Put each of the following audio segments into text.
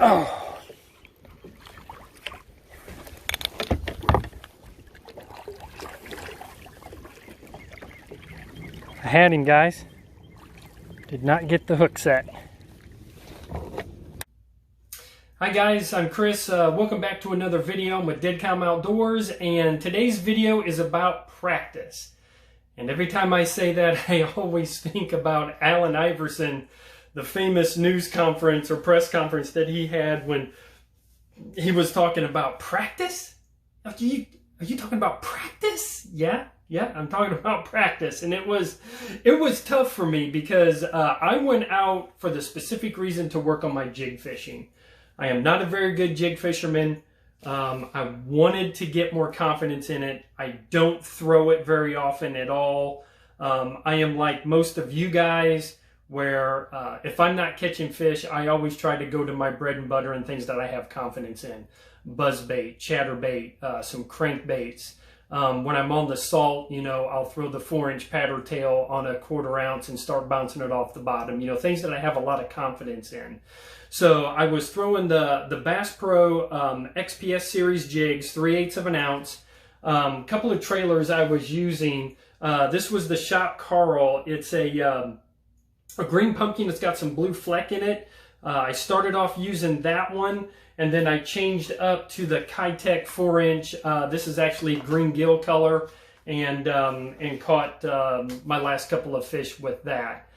Oh. I had him, guys. Did not get the hook set. Hi guys, I'm Chris. Welcome back to another video. I'm with Deadcom Outdoors, and today's video is about practice. And every time I say that, I always think about Allen Iverson, the famous news conference or press conference that he had when he was talking about practice. Are you talking about practice? Yeah, I'm talking about practice. And it was tough for me because I went out for the specific reason to work on my jig fishing. I am not a very good jig fisherman. I wanted to get more confidence in it. I don't throw it very often at all. I am like most of you guys where if I'm not catching fish, I always try to go to my bread and butter and things that I have confidence in. Buzzbait, chatterbait, some crankbaits. When I'm on the salt, I'll throw the 4-inch paddle tail on a 1/4 ounce and start bouncing it off the bottom. Things that I have a lot of confidence in. So I was throwing the Bass Pro XPS series jigs, 3/8 of an ounce. Couple of trailers I was using. This was the shop Karl. It's a green pumpkin that's got some blue fleck in it. I started off using that one, and then I changed up to the Ketech 4-inch. This is actually green gill color, and caught my last couple of fish with that.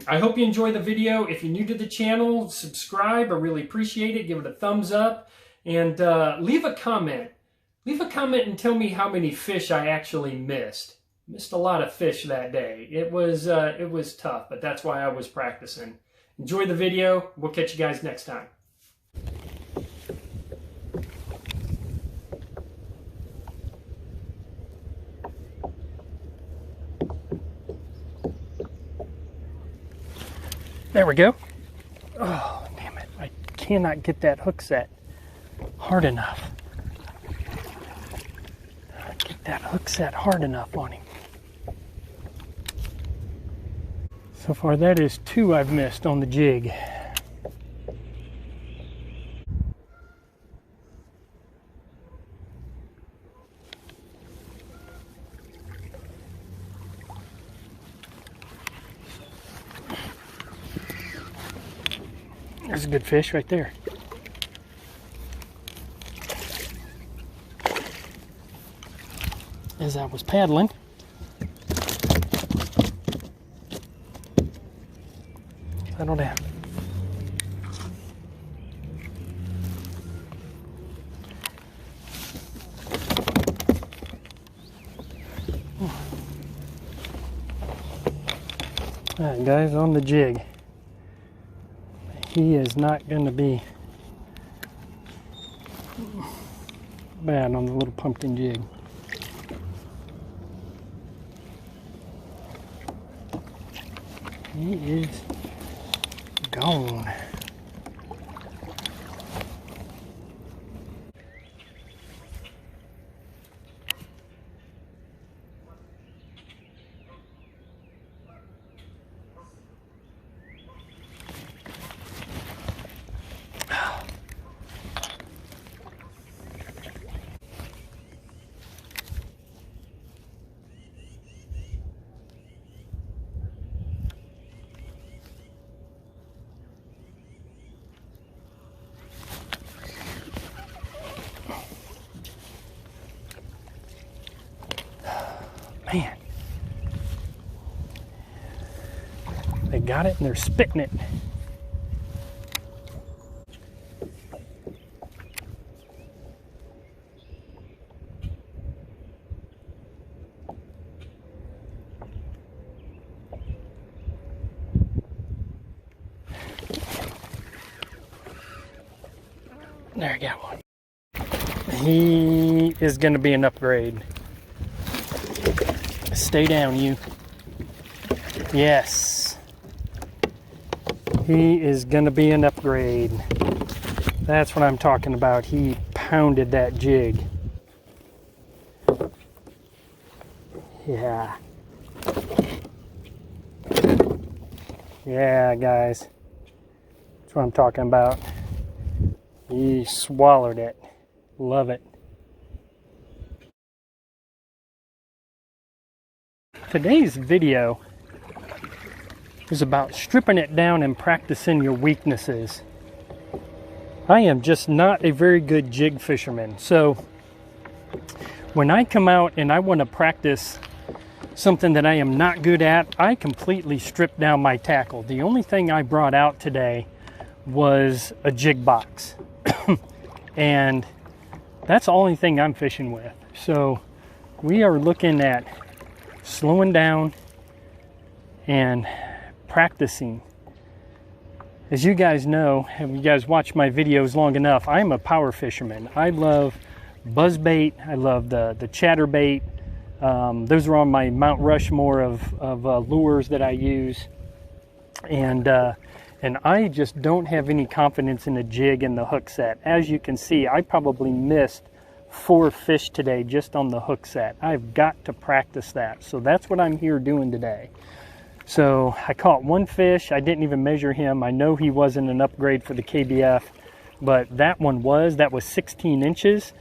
I hope you enjoy the video. If you're new to the channel, subscribe. I really appreciate it. Give it a thumbs up, and leave a comment. Leave a comment and tell me how many fish I actually missed. Missed a lot of fish that day. It was tough, but that's why I was practicing. Enjoy the video. We'll catch you guys next time. There we go. Oh, damn it. I cannot get that hook set hard enough. Get that hook set hard enough on him. So far, that is 2 I've missed on the jig. There's a good fish right there. As I was paddling, settle down. All right, guys, on the jig. He is not going to be bad on the little pumpkin jig. He is gone. Man, they got it and they're spitting it. There, I got one. He is going to be an upgrade. Stay down, you. Yes. He is going to be an upgrade. That's what I'm talking about. He pounded that jig. Yeah. Yeah, guys. That's what I'm talking about. He swallowed it. Love it. Today's video is about stripping it down and practicing your weaknesses. I am just not a very good jig fisherman, so when I come out and I want to practice something that I am not good at, I completely strip down my tackle. The only thing I brought out today was a jig box. And that's the only thing I'm fishing with. So we are looking at slowing down and practicing. As you guys know, if you guys watch my videos long enough, I'm a power fisherman. I love buzzbait. I love the chatterbait. Those are on my Mount Rushmore of lures that I use. And I just don't have any confidence in the jig and the hook set. As you can see, I probably missed 4 fish today just on the hook set. I've got to practice that. So that's what I'm here doing today. So I caught 1 fish. I didn't even measure him. I know he wasn't an upgrade for the KBF, but that one was. That was 16 inches.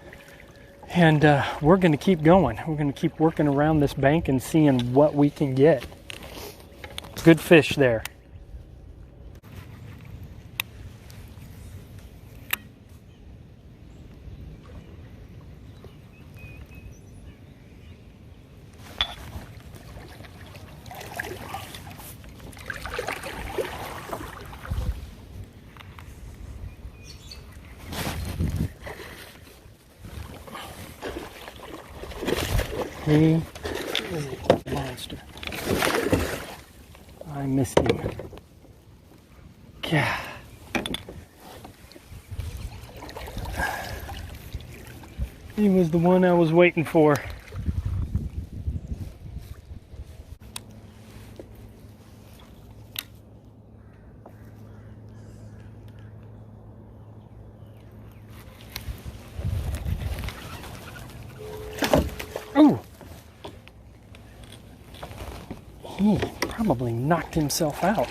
And we're going to keep going. We're going to keep working around this bank and seeing what we can get. Good fish there. He is a monster. I missed him. Yeah. He was the one I was waiting for. Oh! He probably knocked himself out.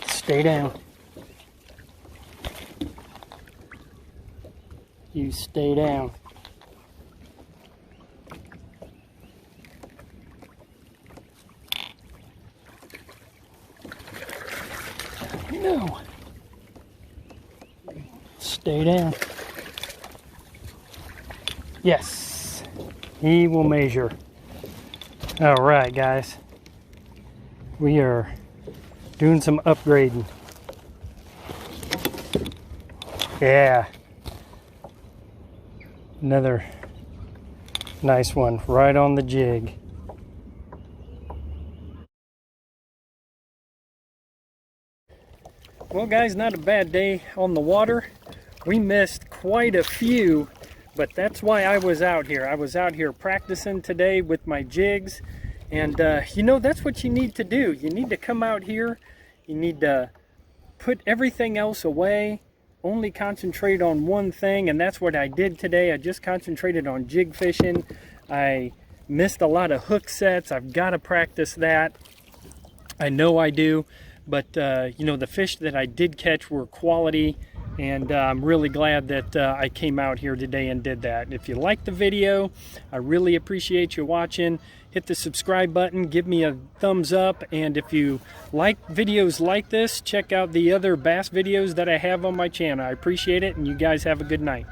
Stay down. You stay down. No. Stay down. Yes. He will measure. All right, guys. We are doing some upgrading. Yeah. Another nice one right on the jig. Well, guys, not a bad day on the water. We missed quite a few, but that's why I was out here. I was out here practicing today with my jigs. And you know, that's what you need to do. You need to come out here. You need to put everything else away. Only concentrate on one thing, and that's what I did today. I just concentrated on jig fishing. I missed a lot of hook sets. I've got to practice that. I know I do. But, you know, the fish that I did catch were quality, and I'm really glad that I came out here today and did that. If you liked the video, I really appreciate you watching. Hit the subscribe button, give me a thumbs up, and if you like videos like this, check out the other bass videos that I have on my channel. I appreciate it, and you guys have a good night.